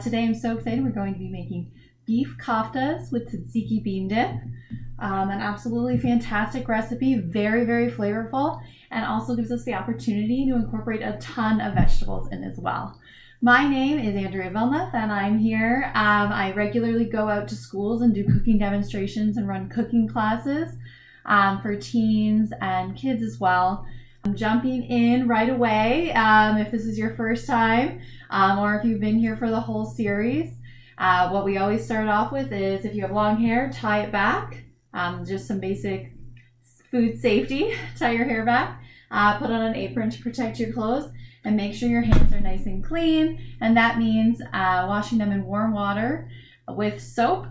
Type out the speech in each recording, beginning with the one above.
Today I'm so excited. We're going to be making beef koftas with tzatziki bean dip. An absolutely fantastic recipe, very, very flavorful, and also gives us the opportunity to incorporate a ton of vegetables in as well. My name is Andrea Villeneuve and I'm here. I regularly go out to schools and do cooking demonstrations and run cooking classes for teens and kids as well. I'm jumping in right away if this is your first time or if you've been here for the whole series. What we always start off with is, if you have long hair, tie it back. Just some basic food safety. Tie your hair back, put on an apron to protect your clothes, and make sure your hands are nice and clean. And that means washing them in warm water with soap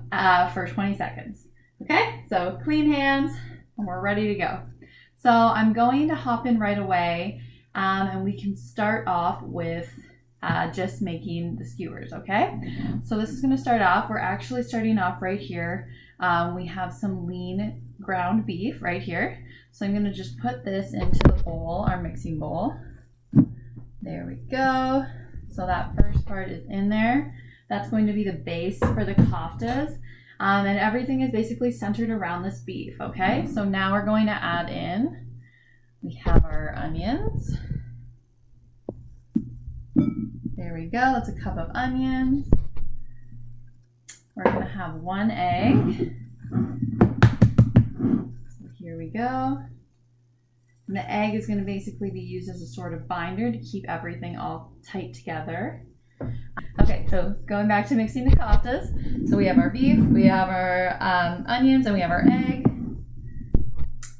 for 20 seconds. Okay, so clean hands and we're ready to go. So I'm going to hop in right away and we can start off with just making the skewers, okay? So this is going to start off, we're actually starting off right here. We have some lean ground beef right here. So I'm going to just put this into the bowl, our mixing bowl. There we go. So that first part is in there. That's going to be the base for the koftas. And everything is basically centered around this beef, okay? So now we're going to add in, we have our onions. There we go, that's a cup of onions. We're gonna have 1 egg. So here we go. And the egg is gonna basically be used as a sort of binder to keep everything all tight together. Okay, so going back to mixing the koftas. So we have our beef, we have our onions, and we have our egg.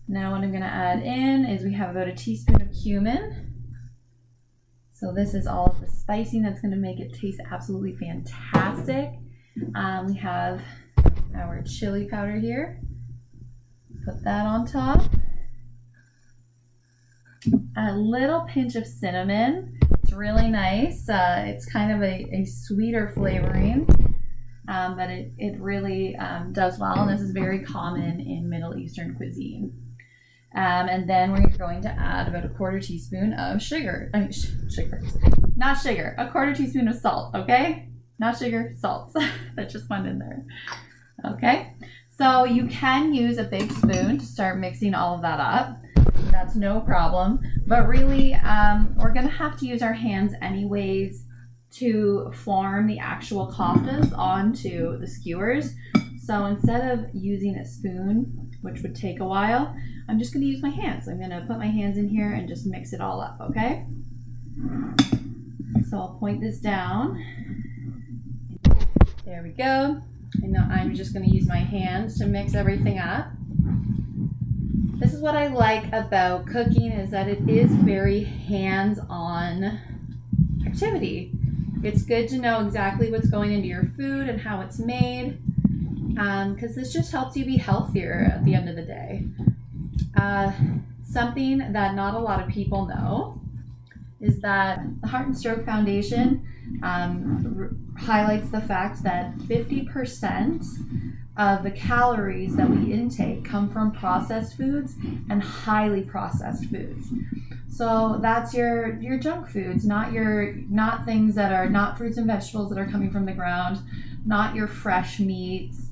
Now what I'm gonna add in is we have about a teaspoon of cumin. So this is all of the spicing that's gonna make it taste absolutely fantastic. We have our chili powder here. Put that on top. A little pinch of cinnamon. It's really nice. It's kind of a sweeter flavoring, but it really does well, and this is very common in Middle Eastern cuisine. And then we're going to add about a 1/4 teaspoon of sugar. I mean, not sugar, a 1/4 teaspoon of salt, okay? Not sugar, salt. That just went in there. Okay, so you can use a big spoon to start mixing all of that up. That's no problem, but really we're gonna have to use our hands anyways to form the actual koftas onto the skewers. So instead of using a spoon, which would take a while, I'm just gonna use my hands. I'm gonna put my hands in here and just mix it all up, okay? So I'll point this down. There we go. And now I'm just gonna use my hands to mix everything up. This is what I like about cooking, is that it is very hands-on activity. It's good to know exactly what's going into your food and how it's made, because this just helps you be healthier at the end of the day. Something that not a lot of people know is that the Heart and Stroke Foundation highlights the fact that 50% of the calories that we intake come from processed foods and highly processed foods. So that's your junk foods, not things that are not fruits and vegetables that are coming from the ground, not your fresh meats.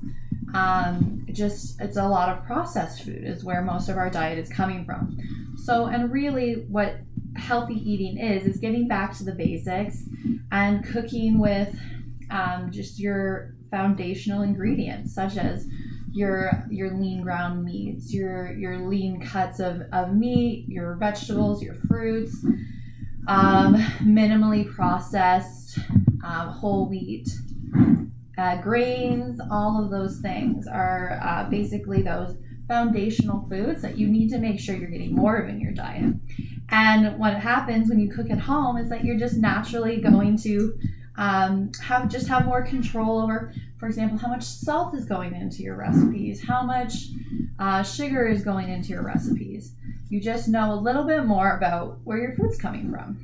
It's a lot of processed food is where most of our diet is coming from. So, and really what healthy eating is getting back to the basics and cooking with just your foundational ingredients, such as your lean ground meats, your lean cuts of meat, your vegetables, your fruits, minimally processed whole wheat, grains. All of those things are basically those foundational foods that you need to make sure you're getting more of in your diet. And what happens when you cook at home is that you're just naturally going to have more control over, for example, how much salt is going into your recipes, how much sugar is going into your recipes. You just know a little bit more about where your food's coming from.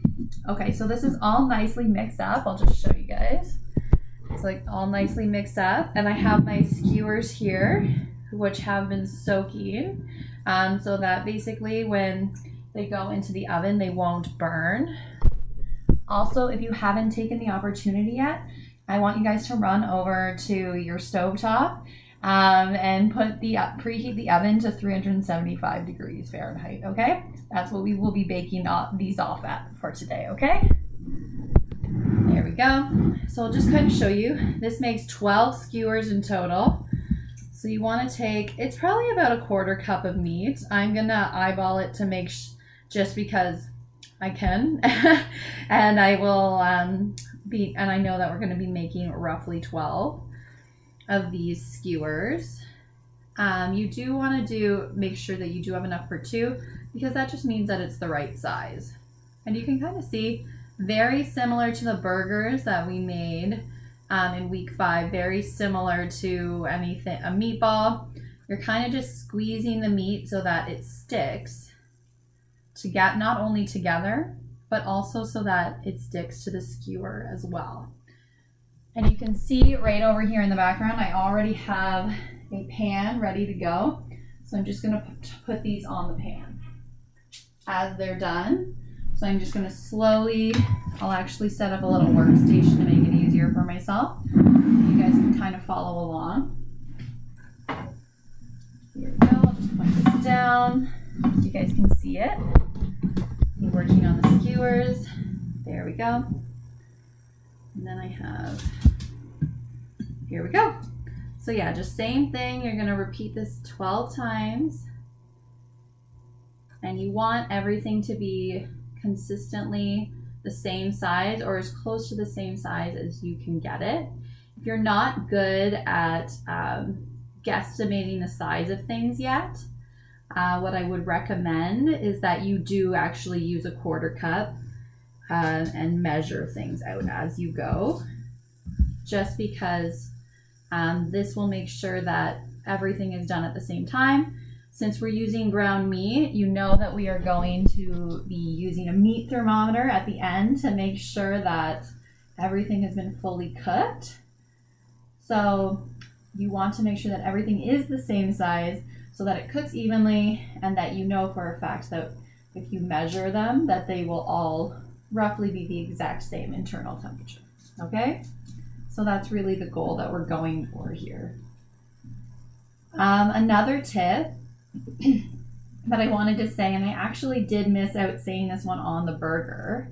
Okay, so this is all nicely mixed up. I'll just show you guys. It's like all nicely mixed up, and I have my skewers here, which have been soaking, so that basically when they go into the oven, they won't burn. Also, if you haven't taken the opportunity yet, I want you guys to run over to your stovetop and preheat the oven to 375 degrees Fahrenheit, okay? That's what we will be baking these off at for today, okay? There we go. So I'll just kind of show you. This makes 12 skewers in total. So you want to take, it's probably about a 1/4 cup of meat. I'm gonna eyeball it to make just because I can. And I will and I know that we're going to be making roughly 12 of these skewers. You do want to make sure that you do have enough for 2, because that just means that it's the right size. And you can kind of see, very similar to the burgers that we made in week 5, very similar to a meatball. You're kind of just squeezing the meat so that it sticks to get not only together, but also so that it sticks to the skewer as well. And you can see right over here in the background, I already have a pan ready to go. So I'm just gonna put these on the pan as they're done. So I'm just gonna slowly, I'll actually set up a little workstation to make it easier for myself. You guys can kind of follow along. Here we go, I'll just put this down so you guys can see it. I'm working on the skewers. There we go. And then I have, here we go. So yeah, just same thing. You're gonna repeat this 12 times. And you want everything to be consistently the same size, or as close to the same size as you can get it. If you're not good at guesstimating the size of things yet, what I would recommend is that you do actually use a 1/4 cup and measure things out as you go, just because this will make sure that everything is done at the same time. Since we're using ground meat, you know that we are going to be using a meat thermometer at the end to make sure that everything has been fully cooked. So you want to make sure that everything is the same size so that it cooks evenly, and that you know for a fact that if you measure them, that they will all roughly be the exact same internal temperature, okay? So that's really the goal that we're going for here. Another tip that I wanted to say, and I actually did miss out saying this one on the burger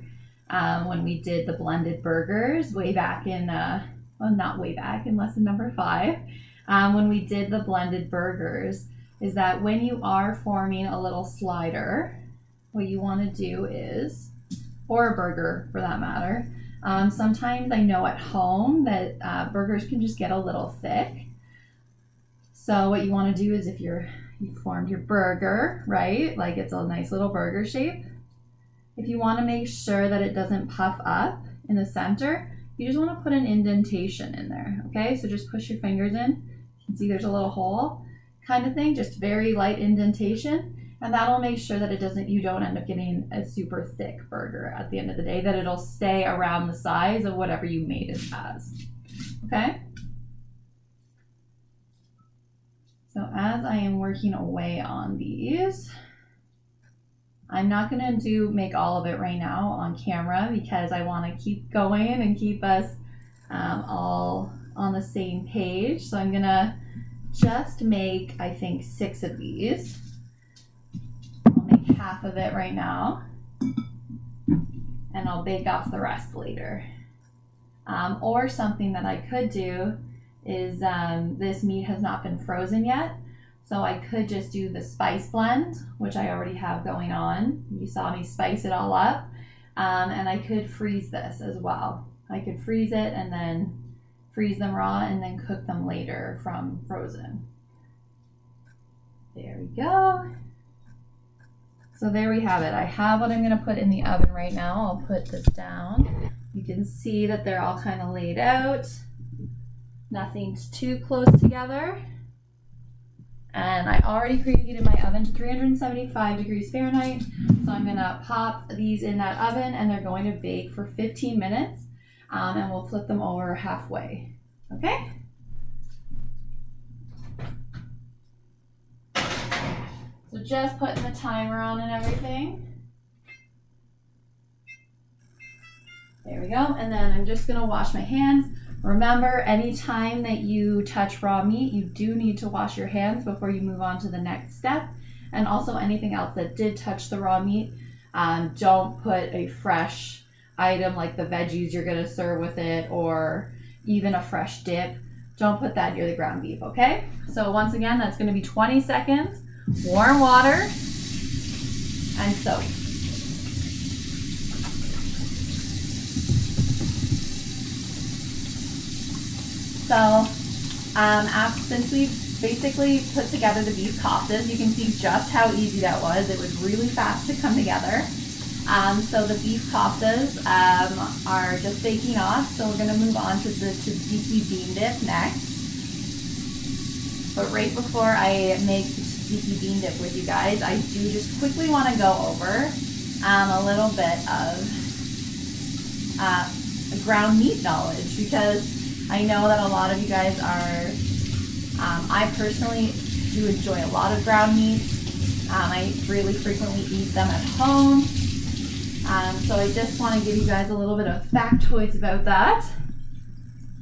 when we did the blended burgers way back in, well, not way back, in lesson number 5, when we did the blended burgers, is that when you are forming a little slider, what you want to do is, or a burger for that matter, sometimes I know at home that burgers can just get a little thick. So what you want to do is, if you formed your burger, right, like it's a nice little burger shape, if you want to make sure that it doesn't puff up in the center, you just want to put an indentation in there, okay? So just push your fingers in. You can see there's a little hole kind of thing, just very light indentation, and that'll make sure that you don't end up getting a super thick burger at the end of the day, that it'll stay around the size of whatever you made it as, okay? So as I am working away on these, I'm not gonna make all of it right now on camera, because I wanna keep going and keep us all on the same page. So I'm gonna just make, I think, 6 of these. I'll make half of it right now, and I'll bake off the rest later. Or something that I could do is, this meat has not been frozen yet, so I could just do the spice blend, which I already have going on. You saw me spice it all up, and I could freeze this as well. I could freeze it and then freeze them raw and then cook them later from frozen. There we go. So there we have it. I have what I'm gonna put in the oven right now. I'll put this down. You can see that they're all kind of laid out. Nothing's too close together. And I already preheated my oven to 375 degrees Fahrenheit. So I'm gonna pop these in that oven, and they're going to bake for 15 minutes. And we'll flip them over halfway, okay? So just putting the timer on and everything. There we go. And then I'm just gonna wash my hands. Remember, anytime that you touch raw meat, you do need to wash your hands before you move on to the next step. And also anything else that did touch the raw meat, don't put a fresh item like the veggies you're gonna serve with it, or even a fresh dip. Don't put that near the ground beef, okay? So once again, that's gonna be 20 seconds, warm water, and soak. So since we've basically put together the beef koftas, you can see just how easy that was. It was really fast to come together. So the beef koftas are just baking off, so we're gonna move on to the tzatziki bean dip next. But right before I make the tzatziki bean dip with you guys, I do just quickly wanna go over a little bit of ground meat knowledge, because I know that a lot of you guys are, I personally do enjoy a lot of ground meat. I really frequently eat them at home. So I just want to give you guys a little bit of factoids about that.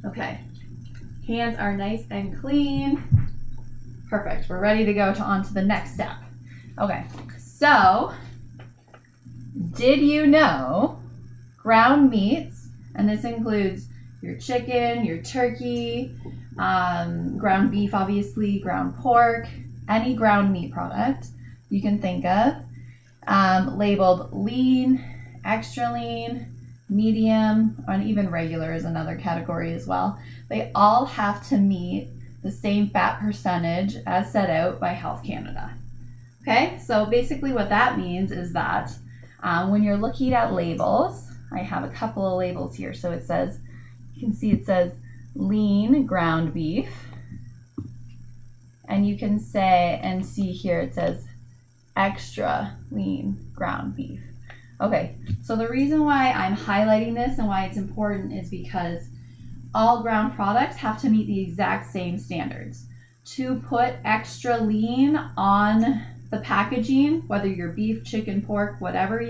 Okay, hands are nice and clean. Perfect, we're ready to go on to the next step. Okay, so did you know ground meats, and this includes your chicken, your turkey, ground beef, obviously, ground pork, any ground meat product you can think of, labeled lean, extra lean, medium, and even regular is another category as well. They all have to meet the same fat percentage as set out by Health Canada. Okay, so basically what that means is that when you're looking at labels, I have a couple of labels here. So it says, you can see it says lean ground beef, and you can say and see here it says extra lean ground beef. Okay, so the reason why I'm highlighting this and why it's important is because all ground products have to meet the exact same standards. To put extra lean on the packaging, whether you're beef, chicken, pork, whatever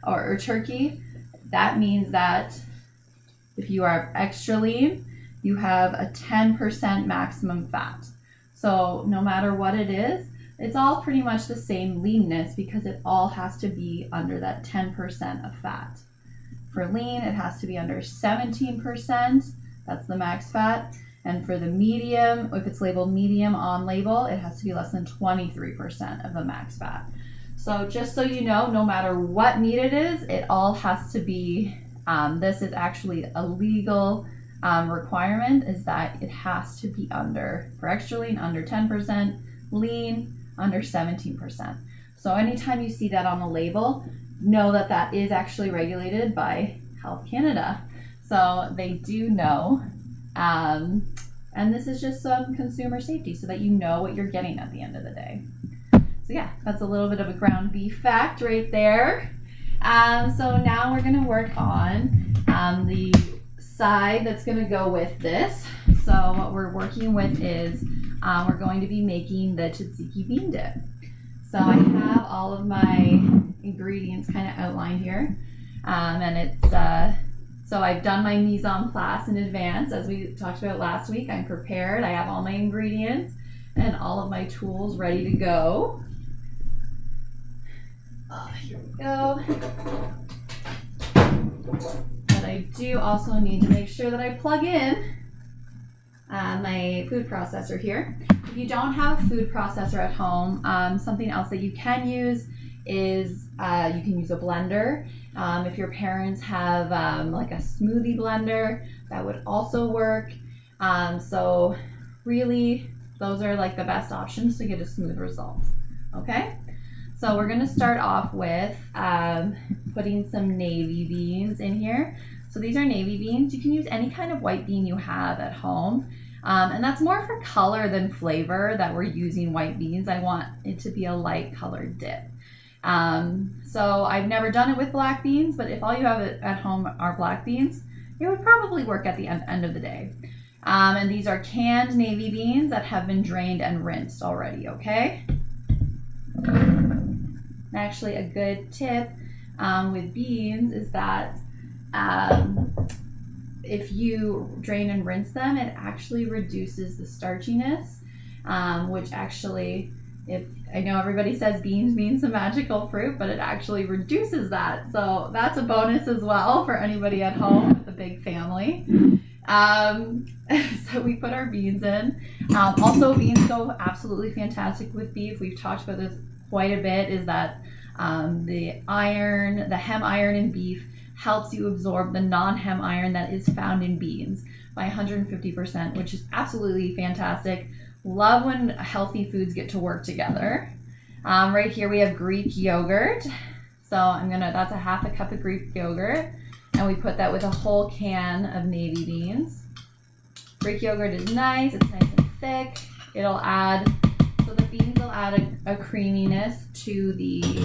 or turkey, that means that if you are extra lean, you have a 10% maximum fat. So no matter what it is, it's all pretty much the same leanness because it all has to be under that 10% of fat. For lean, it has to be under 17%. That's the max fat. And for the medium, if it's labeled medium on label, it has to be less than 23% of the max fat. So just so you know, no matter what meat it is, it all has to be, this is actually a legal requirement, is that it has to be under, for extra lean, under 10%, lean, under 17%. So anytime you see that on the label, know that that is actually regulated by Health Canada. So they do know, and this is just some consumer safety so that you know what you're getting at the end of the day. So yeah, that's a little bit of a ground beef fact right there. So now we're gonna work on the side that's gonna go with this. So what we're working with is we're going to be making the tzatziki bean dip. So I have all of my ingredients kind of outlined here, and it's so I've done my mise en place in advance. As we talked about last week, I'm prepared. I have all my ingredients and all of my tools ready to go. Here we go. But I do also need to make sure that I plug in my food processor here. If you don't have a food processor at home, something else that you can use is you can use a blender. If your parents have like a smoothie blender, that would also work. So really, those are like the best options to get a smooth result. Okay, so we're gonna start off with putting some navy beans in here. So these are navy beans. You can use any kind of white bean you have at home. And that's more for color than flavor that we're using white beans. I want it to be a light colored dip. So I've never done it with black beans, but if all you have at home are black beans, it would probably work at the end of the day. And these are canned navy beans that have been drained and rinsed already, okay? Actually, a good tip with beans is that if you drain and rinse them, it actually reduces the starchiness, which actually, if I know everybody says beans means the magical fruit, but it actually reduces that. So that's a bonus as well for anybody at home with a big family. So we put our beans in. Also, beans go absolutely fantastic with beef. We've talked about this quite a bit, is that the hem iron in beef helps you absorb the non-hem iron that is found in beans by 150%, which is absolutely fantastic. Love when healthy foods get to work together. Right here we have Greek yogurt. So that's a half a cup of Greek yogurt, and we put that with a whole can of navy beans. Greek yogurt is nice, it's nice and thick. So the beans will add a creaminess to the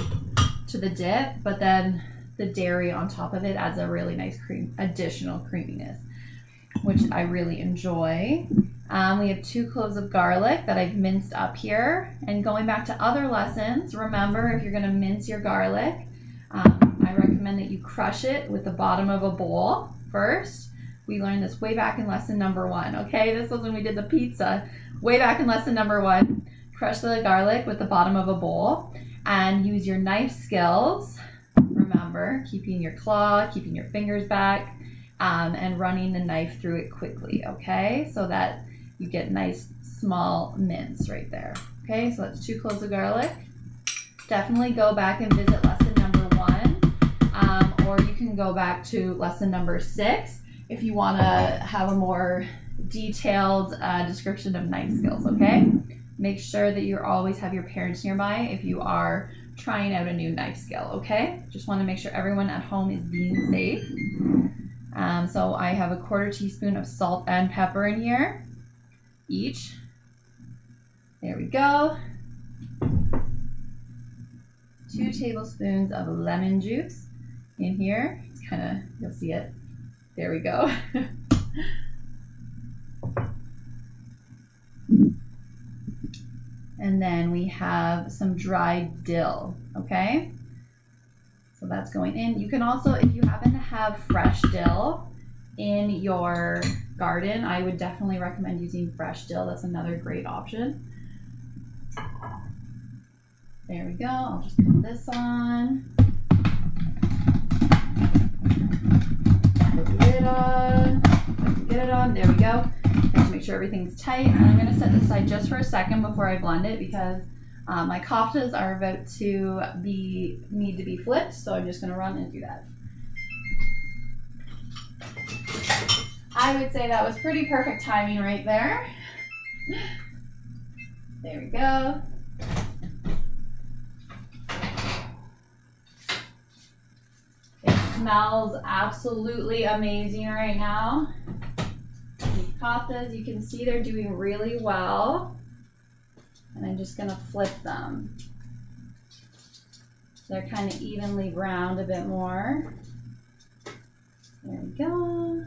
dip, but then the dairy on top of it adds a really nice additional creaminess, which I really enjoy. We have 2 cloves of garlic that I've minced up here. And going back to other lessons, remember, if you're going to mince your garlic, I recommend that you crush it with the bottom of a bowl first. We learned this way back in lesson number 1, okay? This was when we did the pizza. Way back in lesson number 1, crush the garlic with the bottom of a bowl and use your knife skills. Remember, keeping your claw, keeping your fingers back, and running the knife through it quickly, okay? So that you get nice small mince right there. Okay, so that's 2 cloves of garlic. Definitely go back and visit lesson number 1, or you can go back to lesson number 6 if you want to have a more detailed description of knife skills, okay? Make sure that you always have your parents nearby if you are trying out a new knife skill, okay? Just want to make sure everyone at home is being safe. So I have a 1/4 teaspoon of salt and pepper in here, each. There we go. 2 tablespoons of lemon juice in here. It's you'll see it. There we go. And then we have some dried dill, okay? So that's going in. You can also, if you happen to have fresh dill in your garden, I would definitely recommend using fresh dill. That's another great option. There we go. I'll just put this on. Put the lid on. Get it on. There we go. Just make sure everything's tight. And I'm going to set this aside just for a second before I blend it, because my koftas are about to need to be flipped, so I'm just going to run and do that. I would say that was pretty perfect timing right there. There we go. It smells absolutely amazing right now. These koftas, you can see they're doing really well. And I'm just going to flip them. They're kind of evenly browned a bit more. There we go.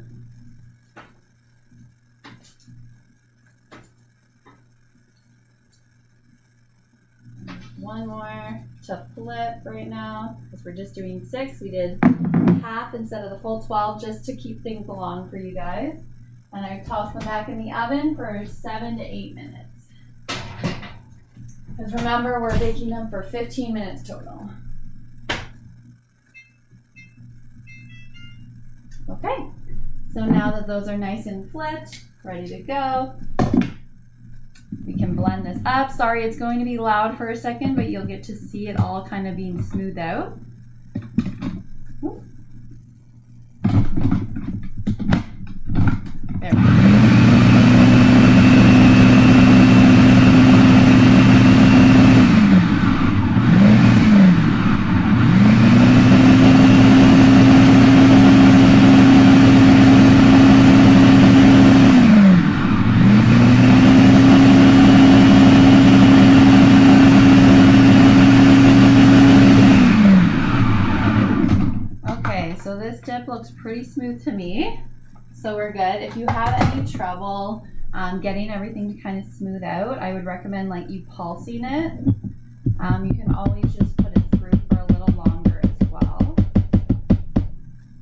One more to flip right now, because we're just doing 6. We did half instead of the full 12 just to keep things along for you guys. And I toss them back in the oven for 7 to 8 minutes. Because remember, we're baking them for 15 minutes total. Okay, so now that those are nice and flipped, ready to go, we can blend this up. Sorry, it's going to be loud for a second, but you'll get to see it all kind of being smoothed out. There we go. Looks pretty smooth to me, so we're good. If you have any trouble getting everything to kind of smooth out, I would recommend you pulsing it. You can always just put it through for a little longer as well.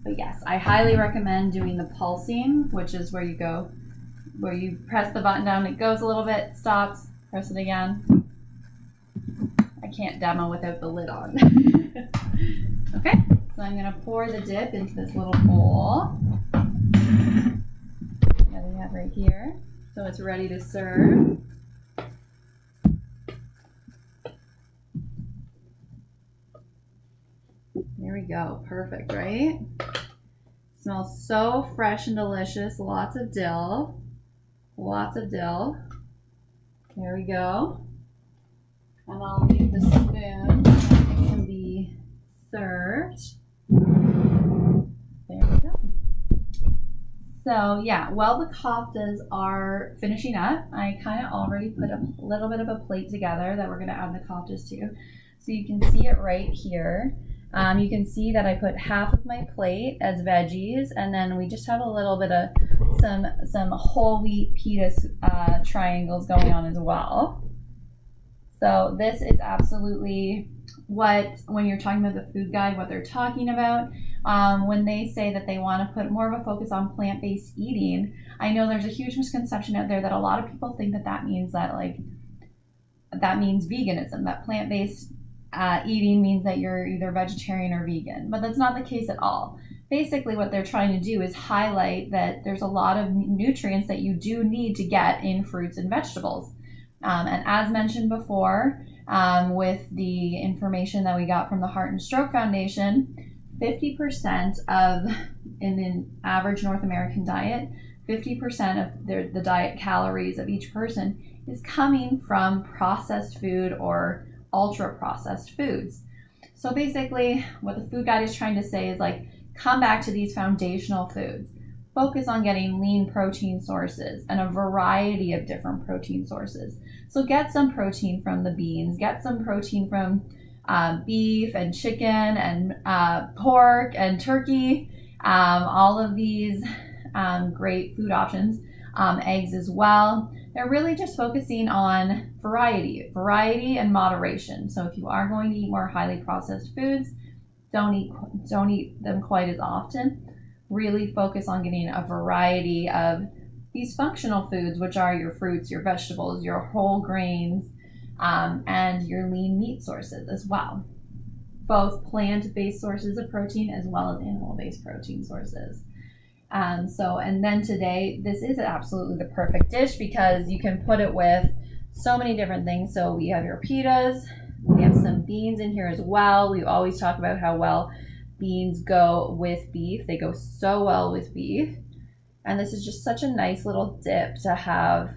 But yes, I highly recommend doing the pulsing, which is where you press the button down, it goes a little bit, stops, press it again. I can't demo without the lid on. Okay, so I'm gonna pour the dip into this little bowl that we have right here. So it's ready to serve. There we go, perfect, right? Smells so fresh and delicious, lots of dill. Lots of dill. There we go. And I'll leave the spoon so it can be served. There we go. So yeah, while the koftas are finishing up, I kind of already put a little bit of a plate together that we're going to add the koftas to. So you can see it right here. You can see that I put half of my plate as veggies, and then we just have a little bit of some whole wheat pita triangles going on as well. So this is absolutely when you're talking about the food guide, what they're talking about. When they say that they want to put more of a focus on plant-based eating, I know there's a huge misconception out there that a lot of people think that means veganism, that plant-based eating means that you're either vegetarian or vegan, but that's not the case at all. Basically what they're trying to do is highlight that there's a lot of nutrients that you do need to get in fruits and vegetables. And as mentioned before, with the information that we got from the Heart and Stroke Foundation, 50% in the average North American diet, 50% of the diet calories of each person is coming from processed food or ultra processed foods. So basically what the food guide is trying to say is come back to these foundational foods. Focus on getting lean protein sources and a variety of different protein sources. So get some protein from the beans, get some protein from beef and chicken and pork and turkey, all of these great food options, eggs as well. They're really just focusing on variety and moderation. So if you are going to eat more highly processed foods, don't eat them quite as often. Really focus on getting a variety of these functional foods, which are your fruits, your vegetables, your whole grains, and your lean meat sources as well. Both plant-based sources of protein as well as animal-based protein sources. And then today, this is absolutely the perfect dish because you can put it with so many different things. So we have your pitas, we have some beans in here as well. We always talk about how well beans go with beef. They go so well with beef. And this is just such a nice little dip to have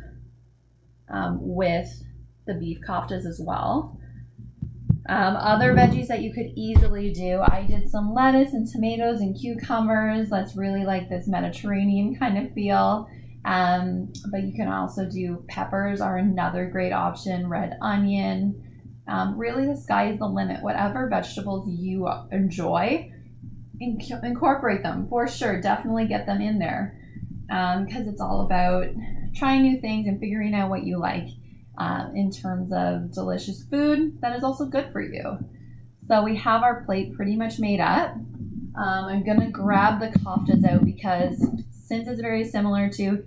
with the beef koftas as well. Other veggies that you could easily do, I did some lettuce and tomatoes and cucumbers. That's really like this Mediterranean kind of feel. But you can also do peppers are another great option, red onion. Really the sky is the limit. Whatever vegetables you enjoy, incorporate them for sure. Definitely get them in there because it's all about trying new things and figuring out what you like. In terms of delicious food that is also good for you. So we have our plate pretty much made up. I'm gonna grab the koftas out because since it's very similar to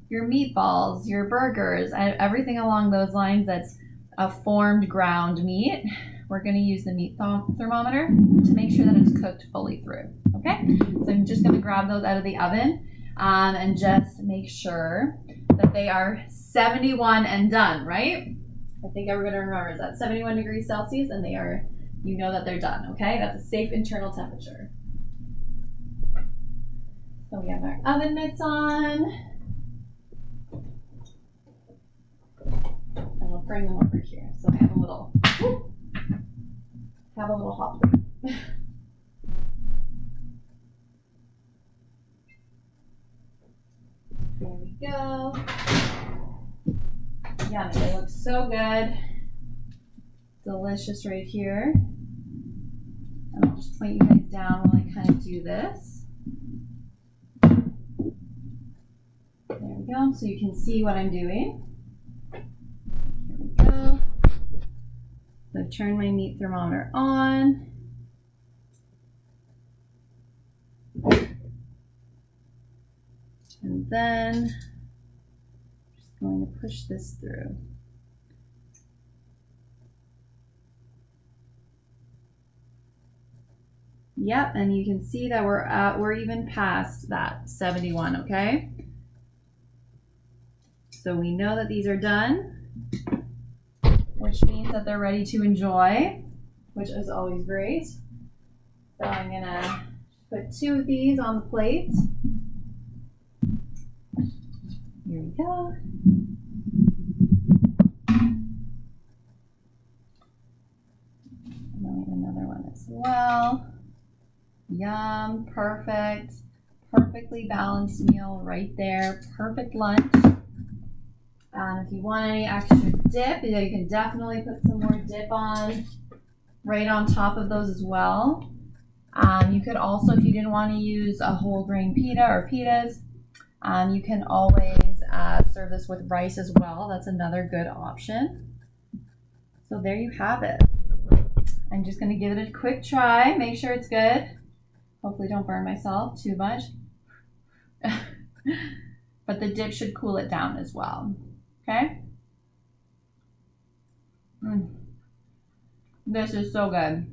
your meatballs, your burgers, everything along those lines that's a formed ground meat, we're gonna use the meat thermometer to make sure that it's cooked fully through, okay? So I'm just gonna grab those out of the oven and just make sure that they are 71 and done, right? I think everybody remembers that 71 degrees Celsius and they are, you know that they're done, okay? That's a safe internal temperature. So we have our oven mitts on. And we'll bring them over here. So I have a little hot plate. There we go. Yummy, they look so good. Delicious right here. And I'll just point you guys down while I kind of do this. There we go, so you can see what I'm doing. Here we go. So I've turned my meat thermometer on. then just going to push this through. Yep, and you can see that we're even past that 71, okay? So we know that these are done, which means that they're ready to enjoy, which is always great. So I'm gonna put 2 of these on the plate. Here we go. And then we have another one as well. Yum, perfect. Perfectly balanced meal right there. Perfect lunch. If you want any extra dip, you can definitely put some more dip on right on top of those as well. You could also, if you didn't want to use a whole grain pita or pitas, you can always serve this with rice as well. That's another good option. So there you have it. I'm just going to give it a quick try. Make sure it's good. Hopefully don't burn myself too much. But the dip should cool it down as well. Okay? This is so good.